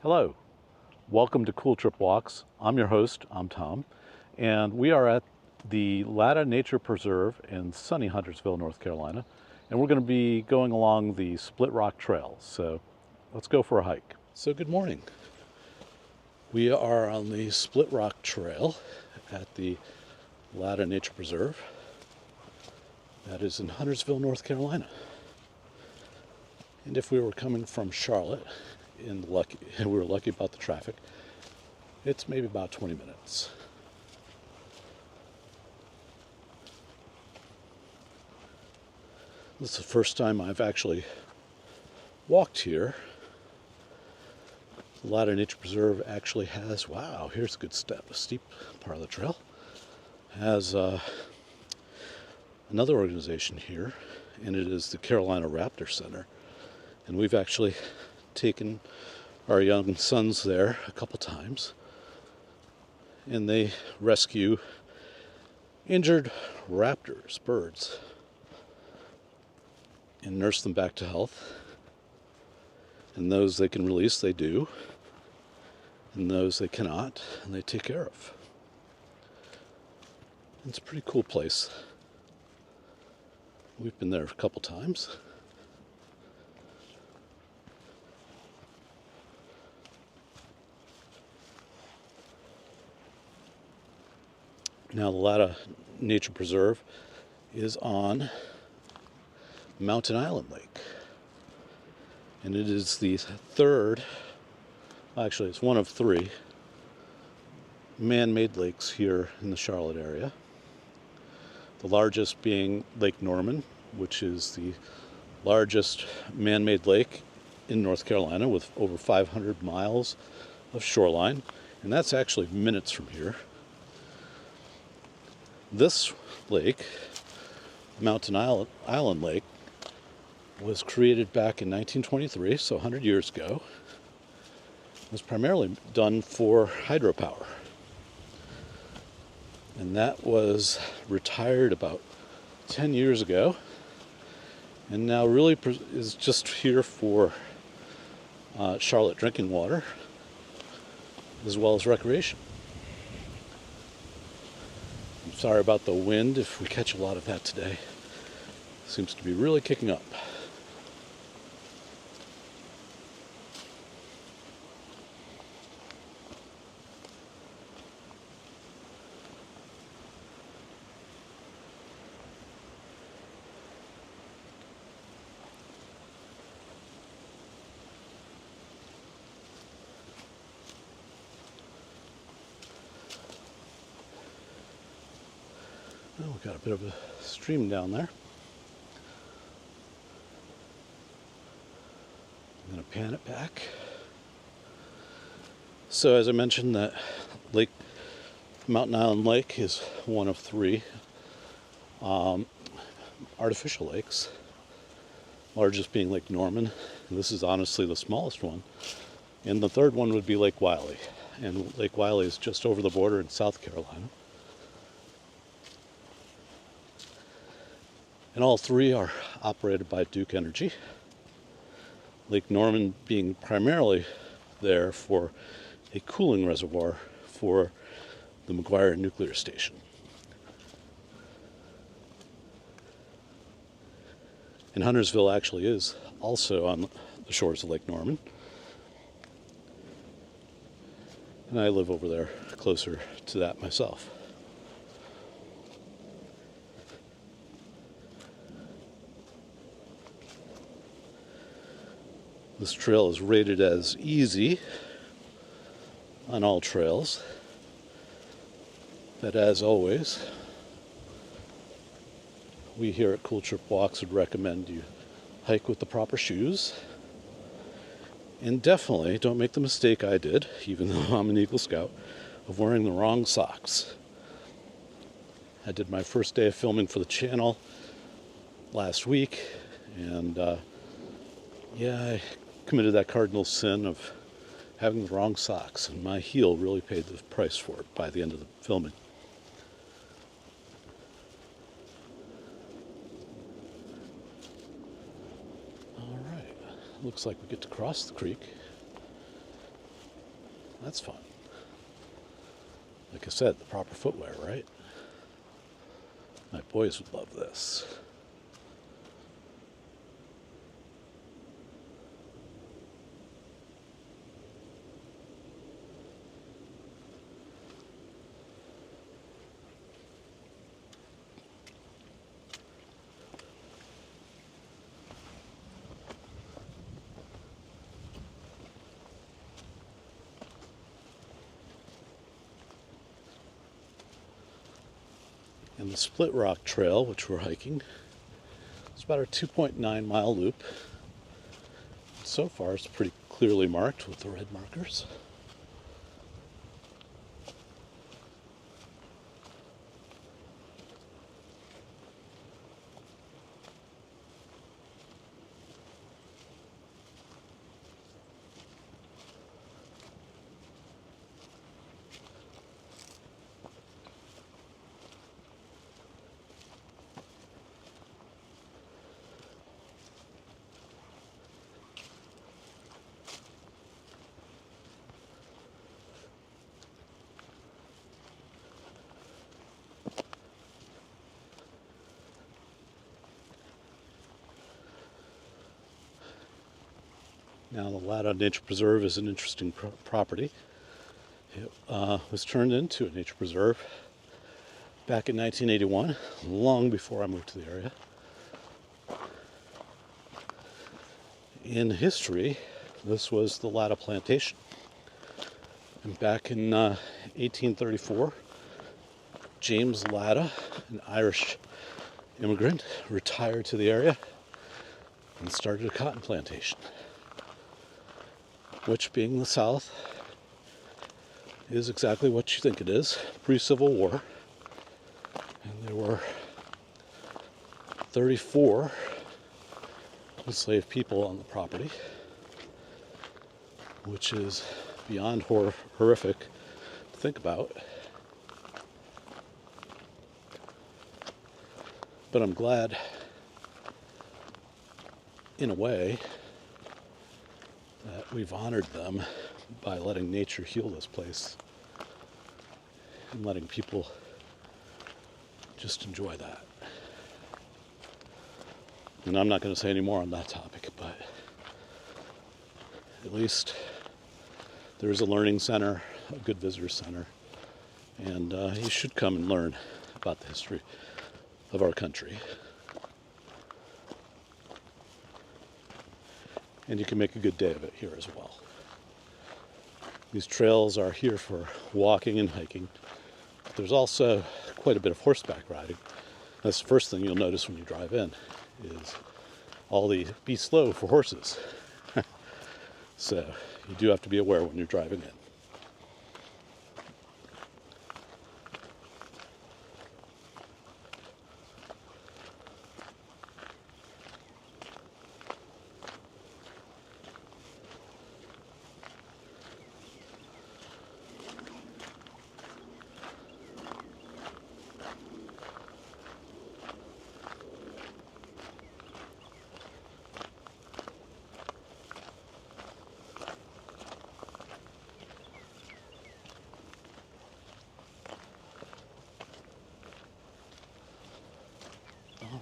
Hello, welcome to Cool Trip Walks. I'm your host, I'm Tom, and we are at the Latta Nature Preserve in sunny Huntersville, North Carolina, and we're going to be going along the Split Rock Trail, so let's go for a hike. So good morning. We are on the Split Rock Trail at the Latta Nature Preserve. That is in Huntersville, North Carolina. And if we were coming from Charlotte, and we were lucky about the traffic, it's maybe about 20 minutes. This is the first time I've actually walked here. The Latta Nature Preserve actually has, wow, here's a good step, a steep part of the trail. Has another organization here, and it is the Carolina Raptor Center. And we've actually taken our young sons there a couple times, and they rescue injured raptors, birds, and nurse them back to health. And those they can release, they do, and those they cannot, and they take care of. It's a pretty cool place. We've been there a couple times. Now, the Latta Nature Preserve is on Mountain Island Lake, and it is the third, actually it's one of three man-made lakes here in the Charlotte area. The largest being Lake Norman, which is the largest man-made lake in North Carolina with over 500 miles of shoreline, and that's actually minutes from here. This lake, Mountain Island Lake, was created back in 1923, so 100 years ago. It was primarily done for hydropower. And that was retired about 10 years ago, and now really is just here for Charlotte drinking water, as well as recreation. I'm sorry about the wind if we catch a lot of that today. It seems to be really kicking up. Well, we've got a bit of a stream down there. I'm going to pan it back. So as I mentioned, that Mountain Island Lake is one of three artificial lakes, largest being Lake Norman. And this is honestly the smallest one. And the third one would be Lake Wylie. And Lake Wylie is just over the border in South Carolina. And all three are operated by Duke Energy. Lake Norman being primarily there for a cooling reservoir for the McGuire nuclear station. And Huntersville actually is also on the shores of Lake Norman. And I live over there closer to that myself. This trail is rated as easy on all trails, but as always, we here at Cool Trip Walks would recommend you hike with the proper shoes, and definitely don't make the mistake I did, even though I'm an Eagle Scout, of wearing the wrong socks. I did my first day of filming for the channel last week, and I committed that cardinal sin of having the wrong socks, and my heel really paid the price for it by the end of the filming. All right, looks like we get to cross the creek. That's fun. Like I said, the proper footwear, right? My boys would love this. And the Split Rock Trail, which we're hiking, it's about a 2.9-mile loop. So far, it's pretty clearly marked with the red markers. Now, the Latta Nature Preserve is an interesting property. It was turned into a nature preserve back in 1981, long before I moved to the area. In history, this was the Latta Plantation. And back in 1834, James Latta, an Irish immigrant, retired to the area and started a cotton plantation, which, being the South, is exactly what you think it is, pre-Civil War. And there were 34 enslaved people on the property, which is beyond horrific to think about. But I'm glad, in a way, that we've honored them by letting nature heal this place and letting people just enjoy that. And I'm not going to say any more on that topic, but at least there's a learning center, a good visitor center, and you should come and learn about the history of our country. And you can make a good day of it here as well. These trails are here for walking and hiking. But there's also quite a bit of horseback riding. That's the first thing you'll notice when you drive in, is all the "be slow" for horses. So you do have to be aware when you're driving in.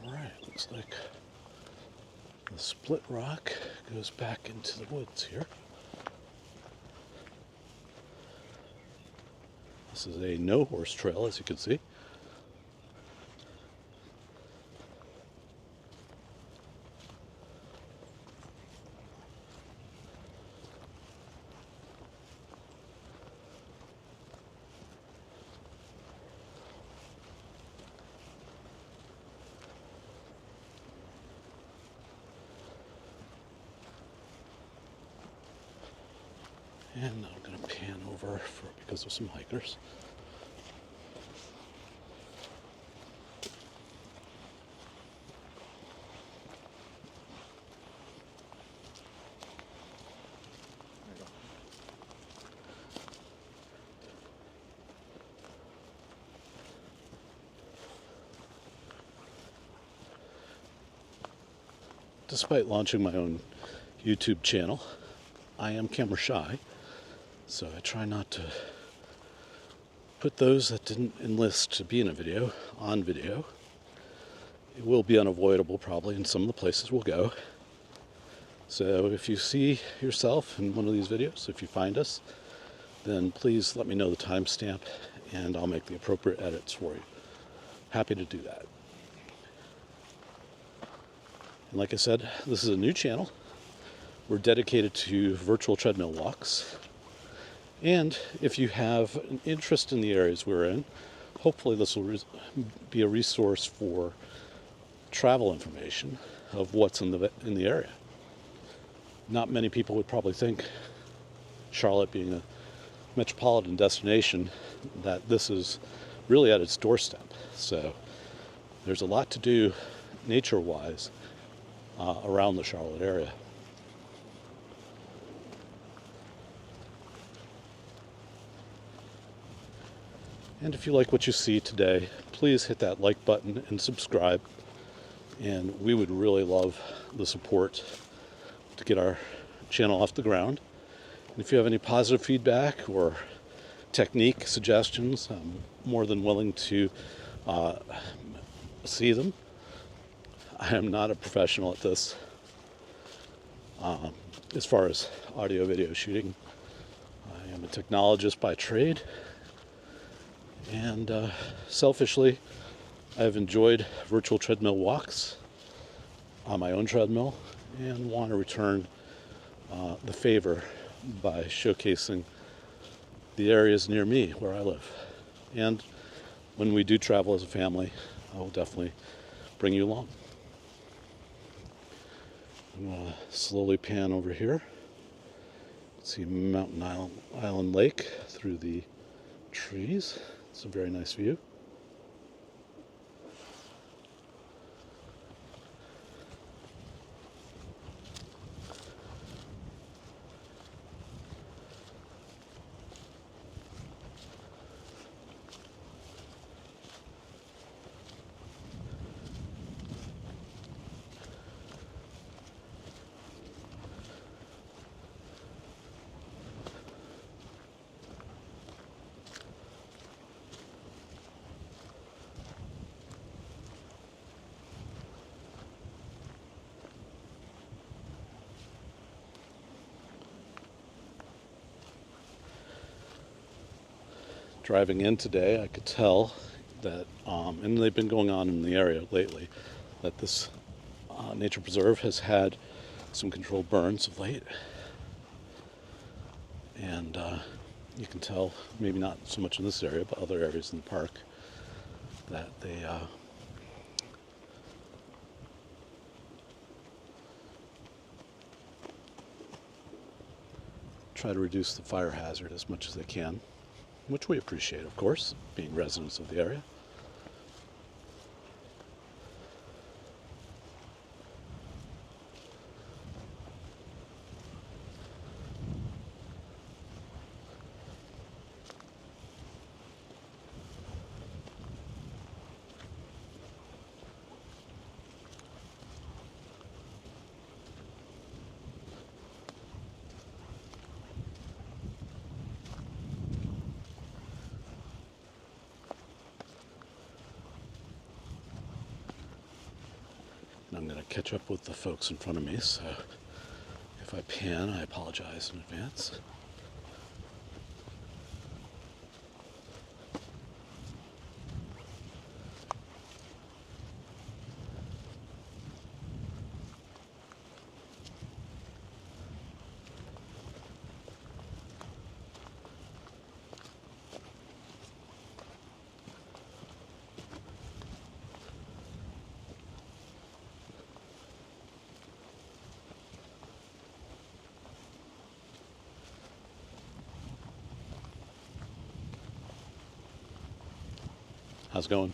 Alright, looks like the Split Rock goes back into the woods here. This is a no-horse trail, as you can see. And I'm going to pan over because of some hikers. Despite launching my own YouTube channel, I am camera shy. So I try not to put those that didn't enlist to be in a video on video. It will be unavoidable probably in some of the places we'll go. So if you see yourself in one of these videos, if you find us, then please let me know the timestamp and I'll make the appropriate edits for you. Happy to do that. And like I said, this is a new channel. We're dedicated to virtual treadmill walks. And if you have an interest in the areas we're in, hopefully this will be a resource for travel information of what's in the area. Not many people would probably think, Charlotte being a metropolitan destination, that this is really at its doorstep. So there's a lot to do nature-wise around the Charlotte area. And if you like what you see today, please hit that like button and subscribe. And we would really love the support to get our channel off the ground. And if you have any positive feedback or technique suggestions, I'm more than willing to see them. I am not a professional at this. As far as audio video shooting, I am a technologist by trade. And selfishly, I've enjoyed virtual treadmill walks on my own treadmill and want to return the favor by showcasing the areas near me where I live. And when we do travel as a family, I will definitely bring you along. I'm going to slowly pan over here. See Mountain Island Lake through the trees. It's a very nice view. Driving in today, I could tell that, and they've been going on in the area lately, that this nature preserve has had some controlled burns of late. And you can tell, maybe not so much in this area, but other areas in the park, that they try to reduce the fire hazard as much as they can, which we appreciate, of course, being residents of the area. And I'm going to catch up with the folks in front of me, so if I pan, I apologize in advance. How's it going?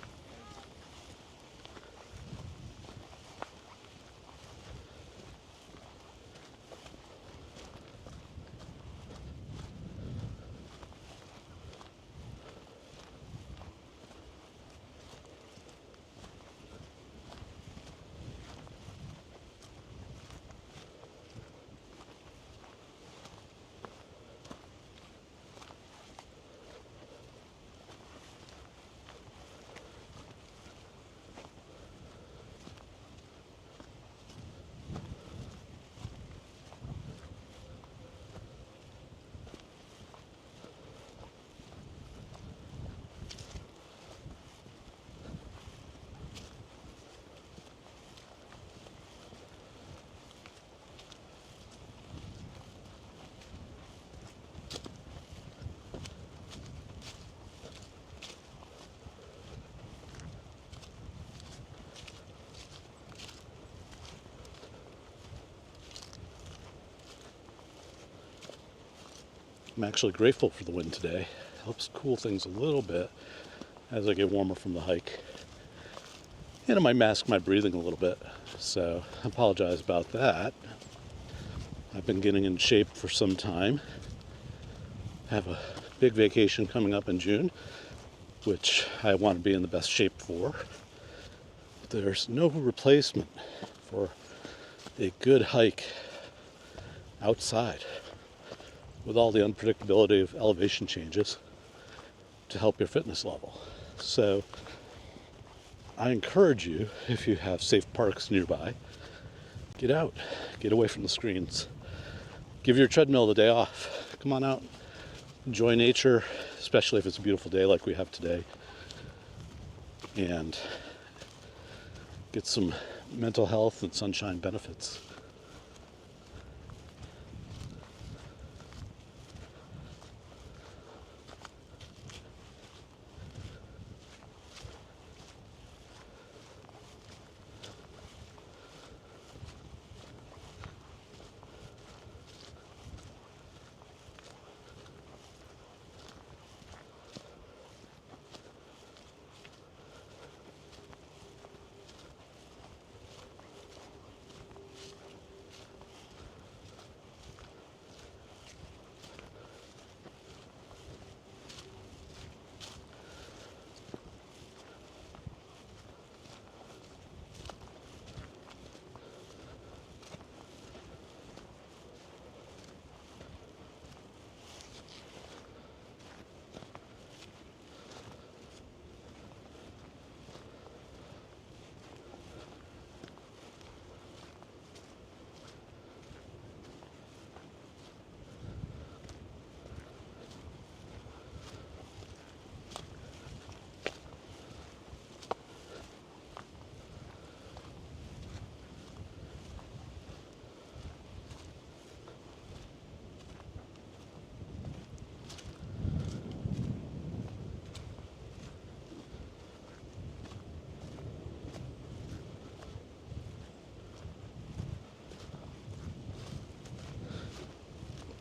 I'm actually grateful for the wind today. It helps cool things a little bit as I get warmer from the hike. And it might mask my breathing a little bit, so I apologize about that. I've been getting in shape for some time. I have a big vacation coming up in June, which I want to be in the best shape for. But there's no replacement for a good hike outside with all the unpredictability of elevation changes to help your fitness level. So I encourage you, if you have safe parks nearby, get out, get away from the screens. Give your treadmill the day off. Come on out, enjoy nature, especially if it's a beautiful day like we have today, and get some mental health and sunshine benefits.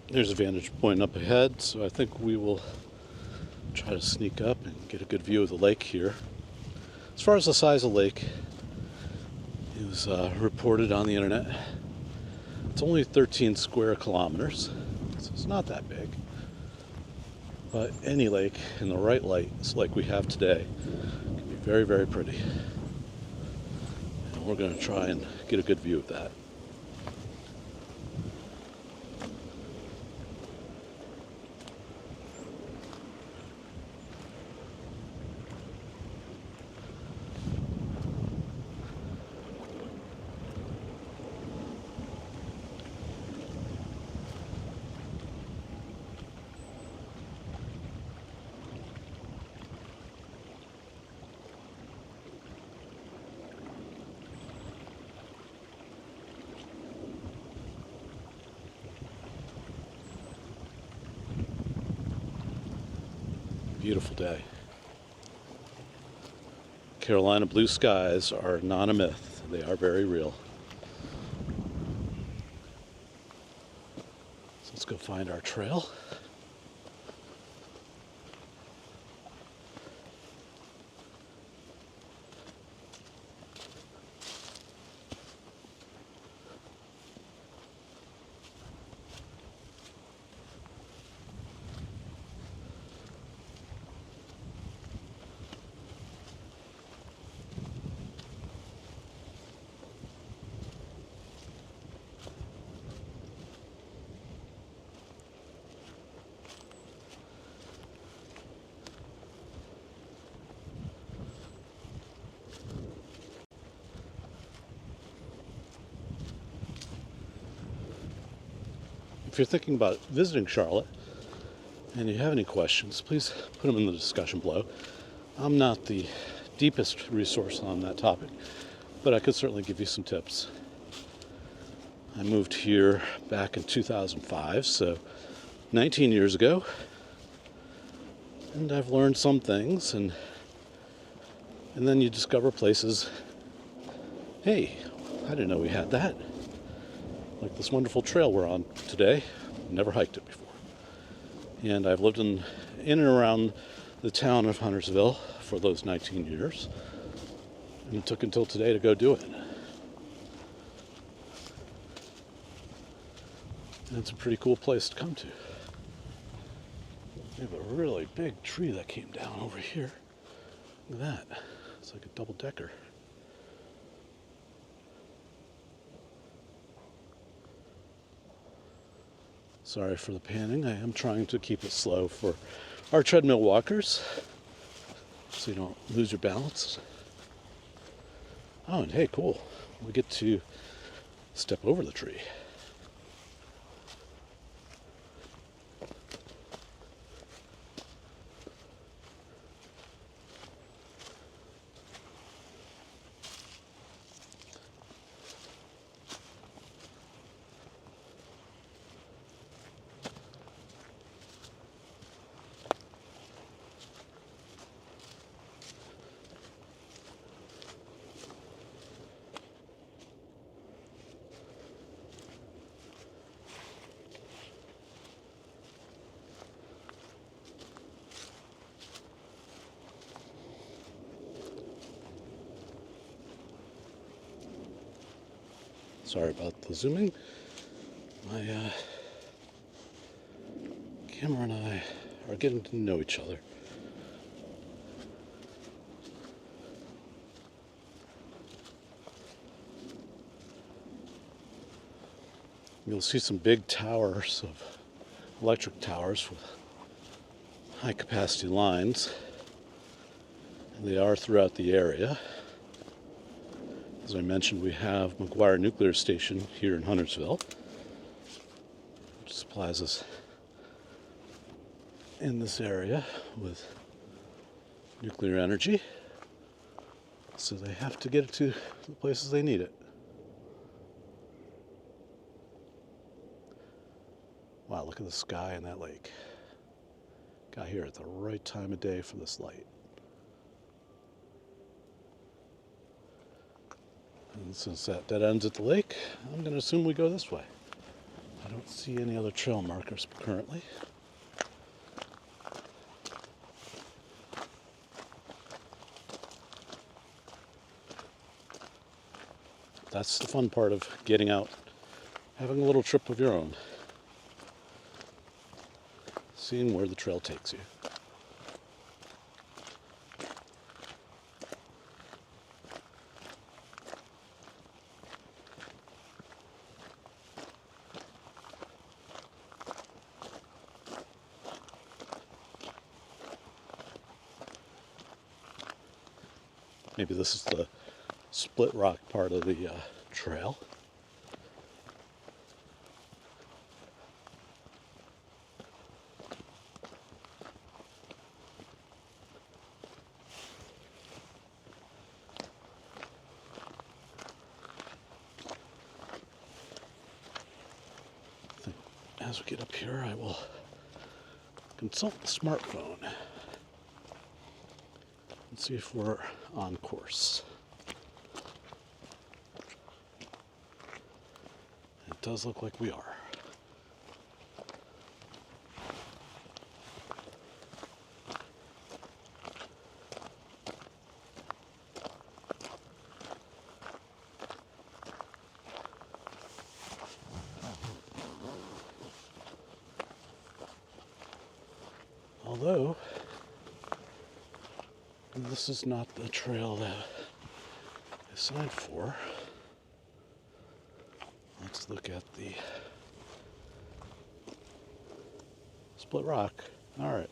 There's a vantage point up ahead, so I think we will try to sneak up and get a good view of the lake here. As far as the size of the lake, it was reported on the internet. It's only 13 square kilometers, so it's not that big. But any lake in the right lights like we have today can be very, very pretty. And we're going to try and get a good view of that. Beautiful day. Carolina blue skies are not a myth. They are very real. So let's go find our trail. If you're thinking about visiting Charlotte and you have any questions, please put them in the discussion below. I'm not the deepest resource on that topic, but I could certainly give you some tips. I moved here back in 2005, so 19 years ago, and I've learned some things, and then you discover places, hey, I didn't know we had that. Like this wonderful trail we're on today. Never hiked it before. And I've lived in and around the town of Huntersville for those 19 years. And it took until today to go do it. And it's a pretty cool place to come to. We have a really big tree that came down over here. Look at that. It's like a double decker. Sorry for the panning. I am trying to keep it slow for our treadmill walkers so you don't lose your balance. Oh, and hey, cool. We get to step over the tree. Sorry about the zooming. My camera and I are getting to know each other. You'll see some big towers of electric towers with high capacity lines. And they are throughout the area. As I mentioned, we have McGuire Nuclear Station here in Huntersville, which supplies us in this area with nuclear energy. So they have to get it to the places they need it. Wow, look at the sky and that lake. Got here at the right time of day for this light. And since that dead ends at the lake, I'm going to assume we go this way. I don't see any other trail markers currently. That's the fun part of getting out, having a little trip of your own. Seeing where the trail takes you. Maybe this is the split rock part of the trail. As we get up here, I will consult the smartphone and see if we're on course. It does look like we are. Although, this is not the trail that I signed for. Let's look at the split rock. All right.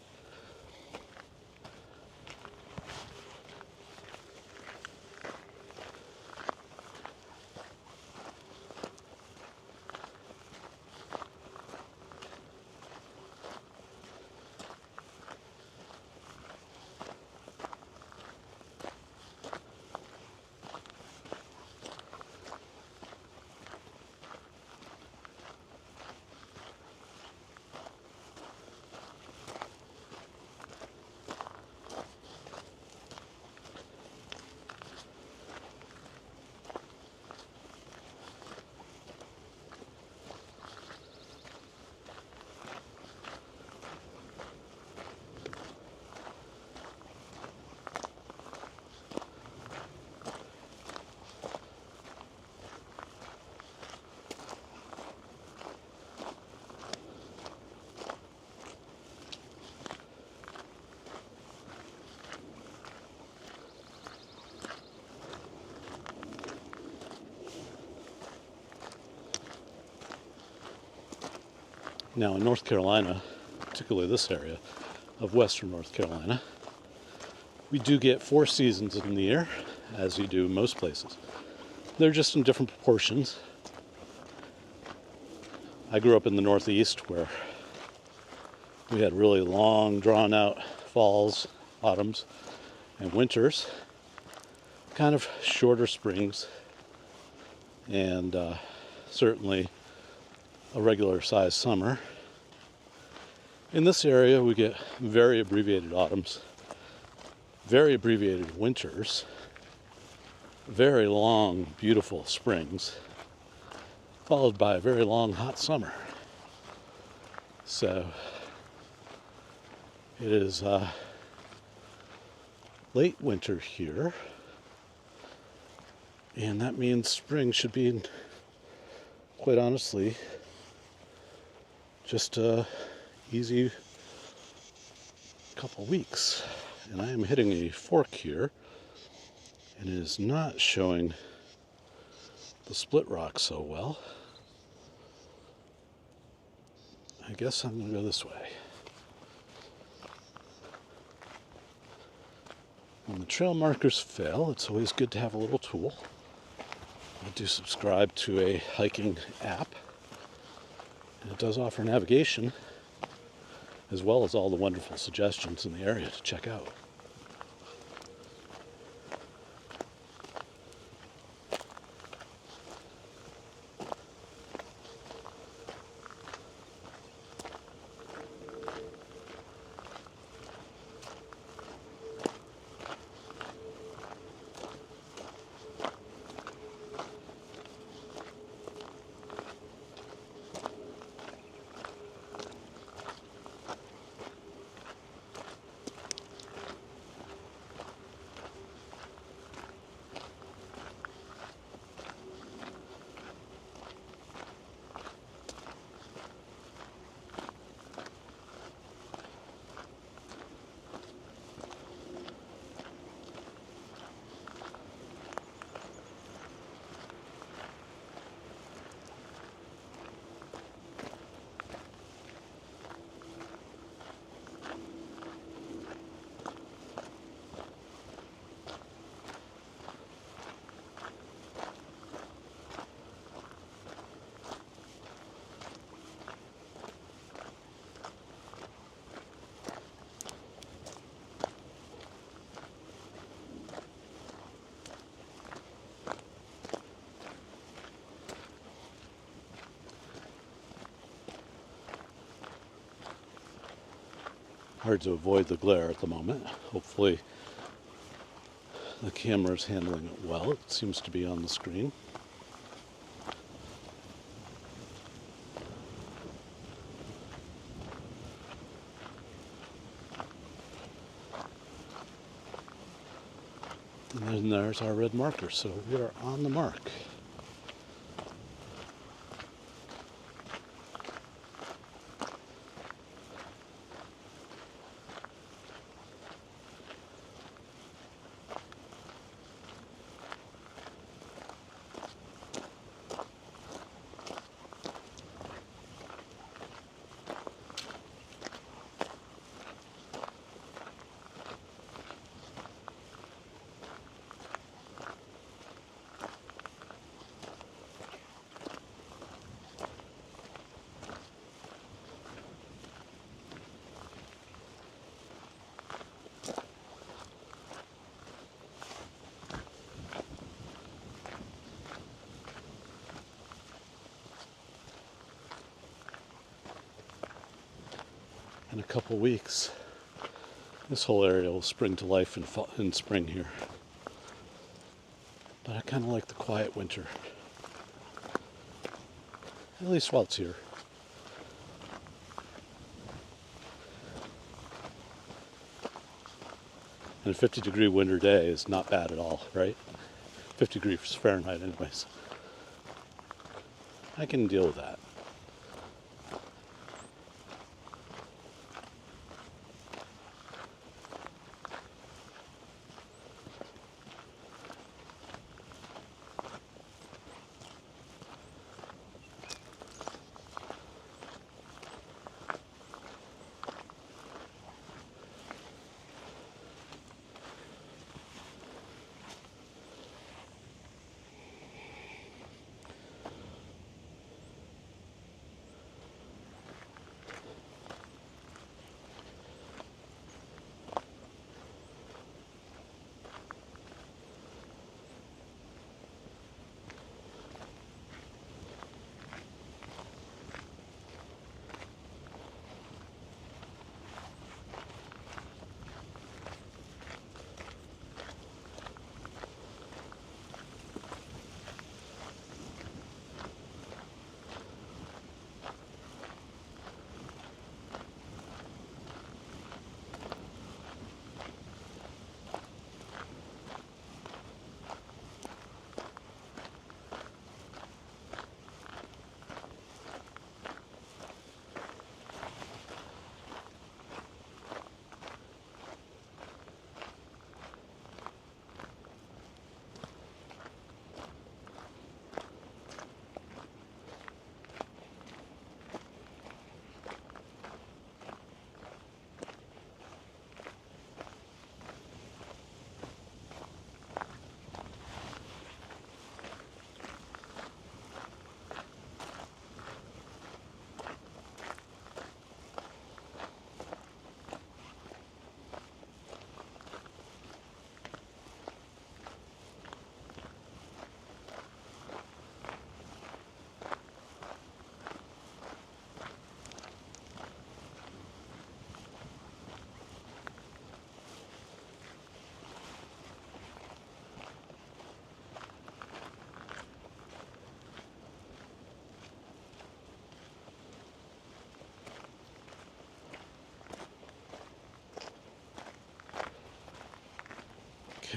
Now in North Carolina, particularly this area of western North Carolina, we do get 4 seasons in the year, as you do most places. They're just in different proportions. I grew up in the Northeast where we had really long, drawn-out falls, autumns, and winters, kind of shorter springs, and certainly a regular-sized summer. In this area, we get very abbreviated autumns, very abbreviated winters, very long, beautiful springs, followed by a very long, hot summer. So it is late winter here, and that means spring should be, quite honestly, just a easy couple weeks. And I am hitting a fork here, and it is not showing the split rock so well. I guess I'm going to go this way. When the trail markers fail, it's always good to have a little tool. I do subscribe to a hiking app, and it does offer navigation as well as all the wonderful suggestions in the area to check out. Hard to avoid the glare at the moment. Hopefully the camera is handling it well. It seems to be on the screen. And then there's our red marker, so we are on the mark. In a couple weeks, this whole area will spring to life in spring here. But I kind of like the quiet winter, at least while it's here. And a 50-degree winter day is not bad at all, right? 50 degrees Fahrenheit anyways. I can deal with that.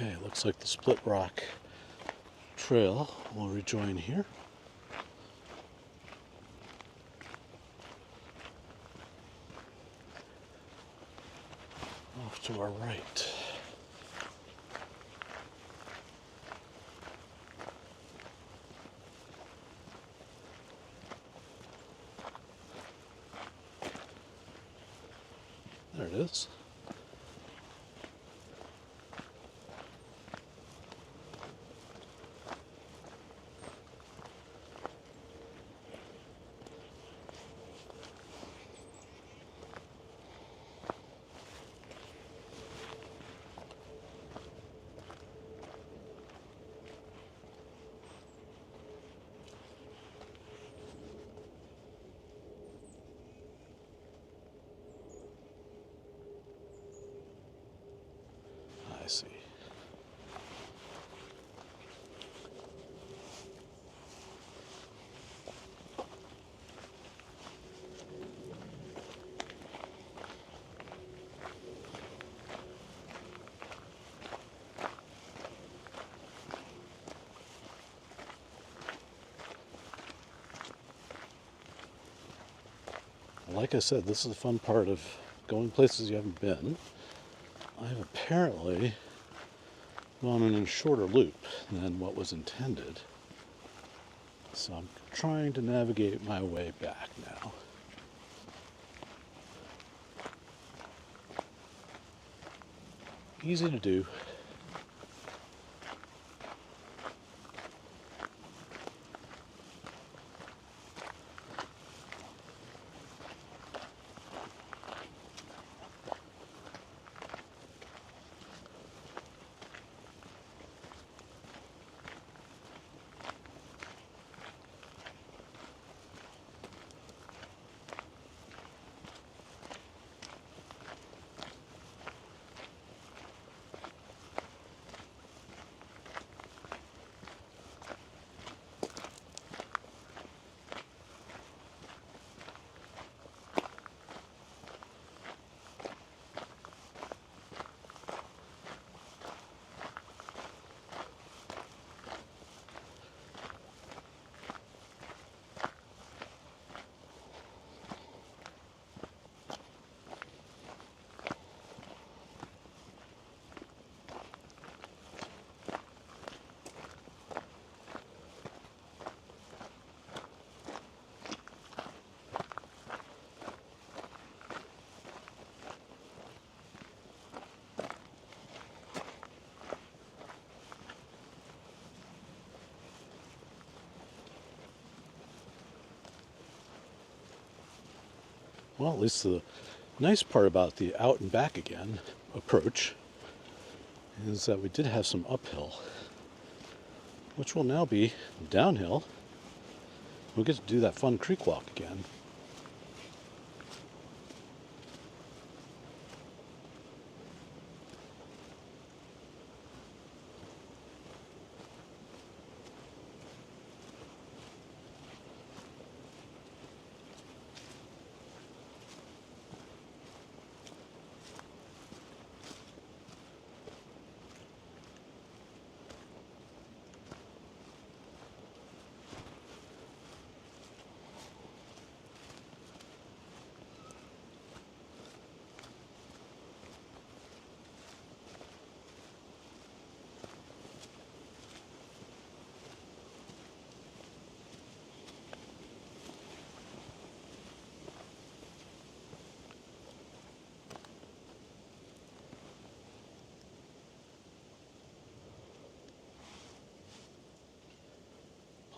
Okay, looks like the Split Rock Trail will rejoin here. Off to our right. There it is. I see. Like I said, this is the fun part of going places you haven't been. I've apparently gone in a shorter loop than what was intended. So I'm trying to navigate my way back now. Easy to do. Well, at least the nice part about the out and back again approach is that we did have some uphill, which will now be downhill. We'll get to do that fun creek walk again.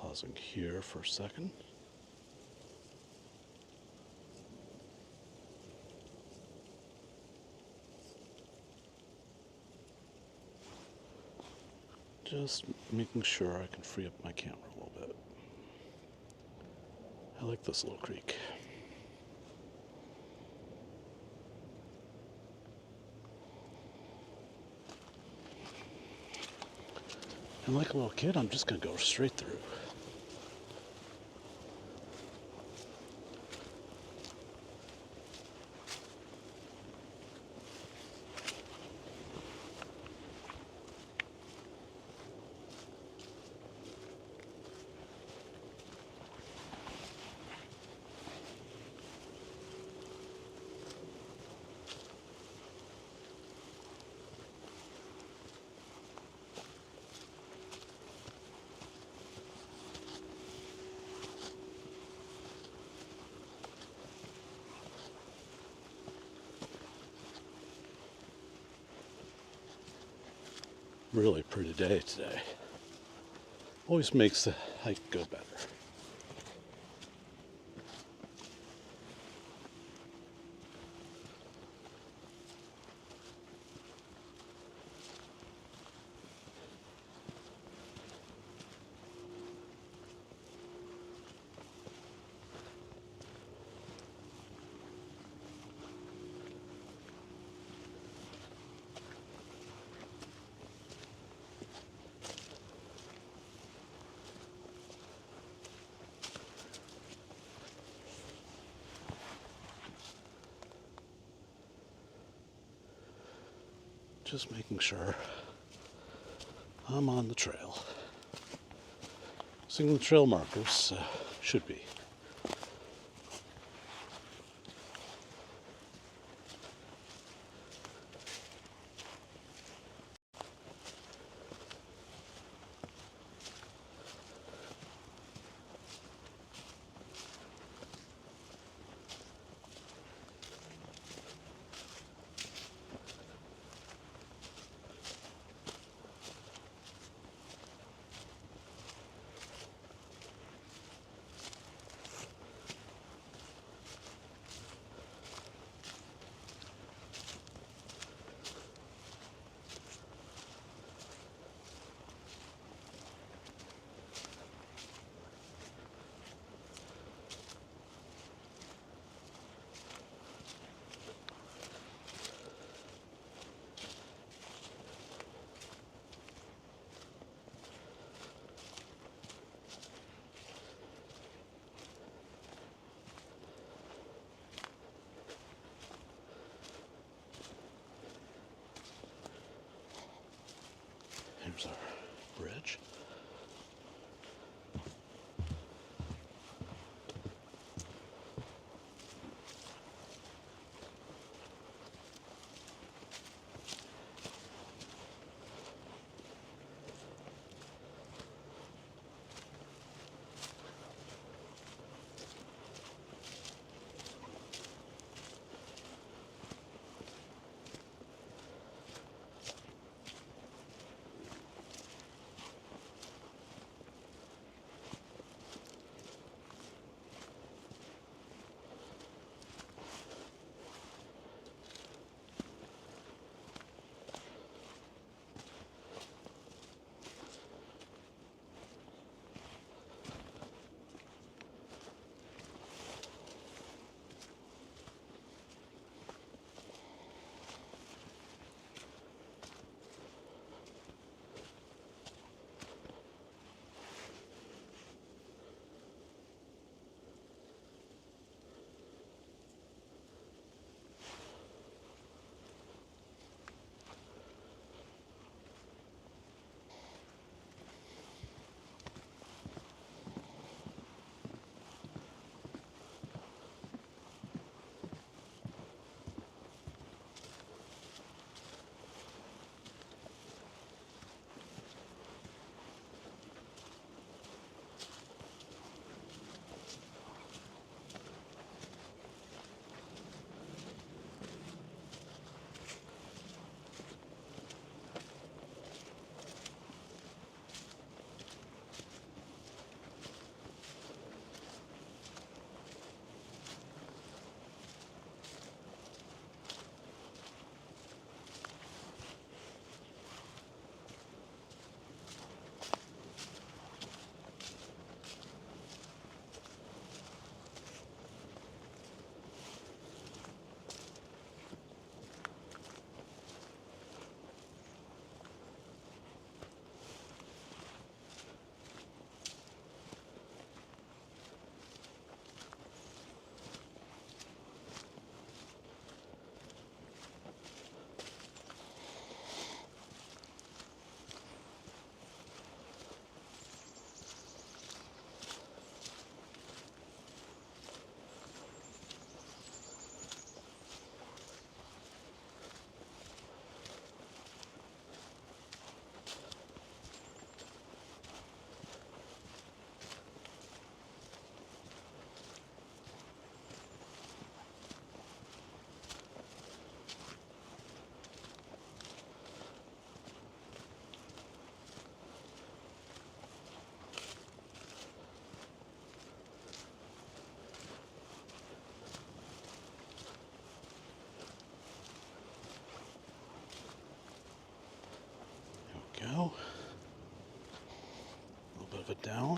Pausing here for a second. Just making sure I can free up my camera a little bit. I like this little creek. And like a little kid, I'm just going to go straight through. really pretty day today. Always makes the hike go better. Just making sure I'm on the trail. Seeing the trail markers should be.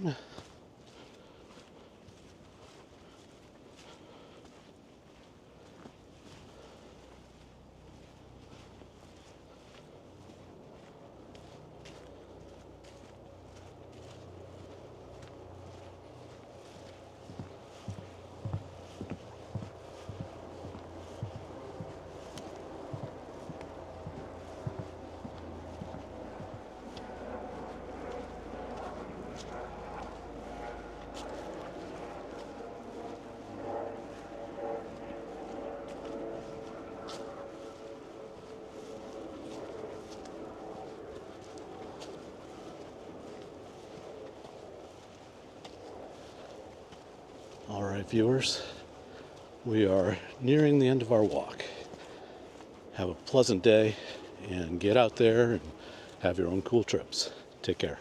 down. All right, viewers, we are nearing the end of our walk. Have a pleasant day and get out there and have your own cool trips. Take care.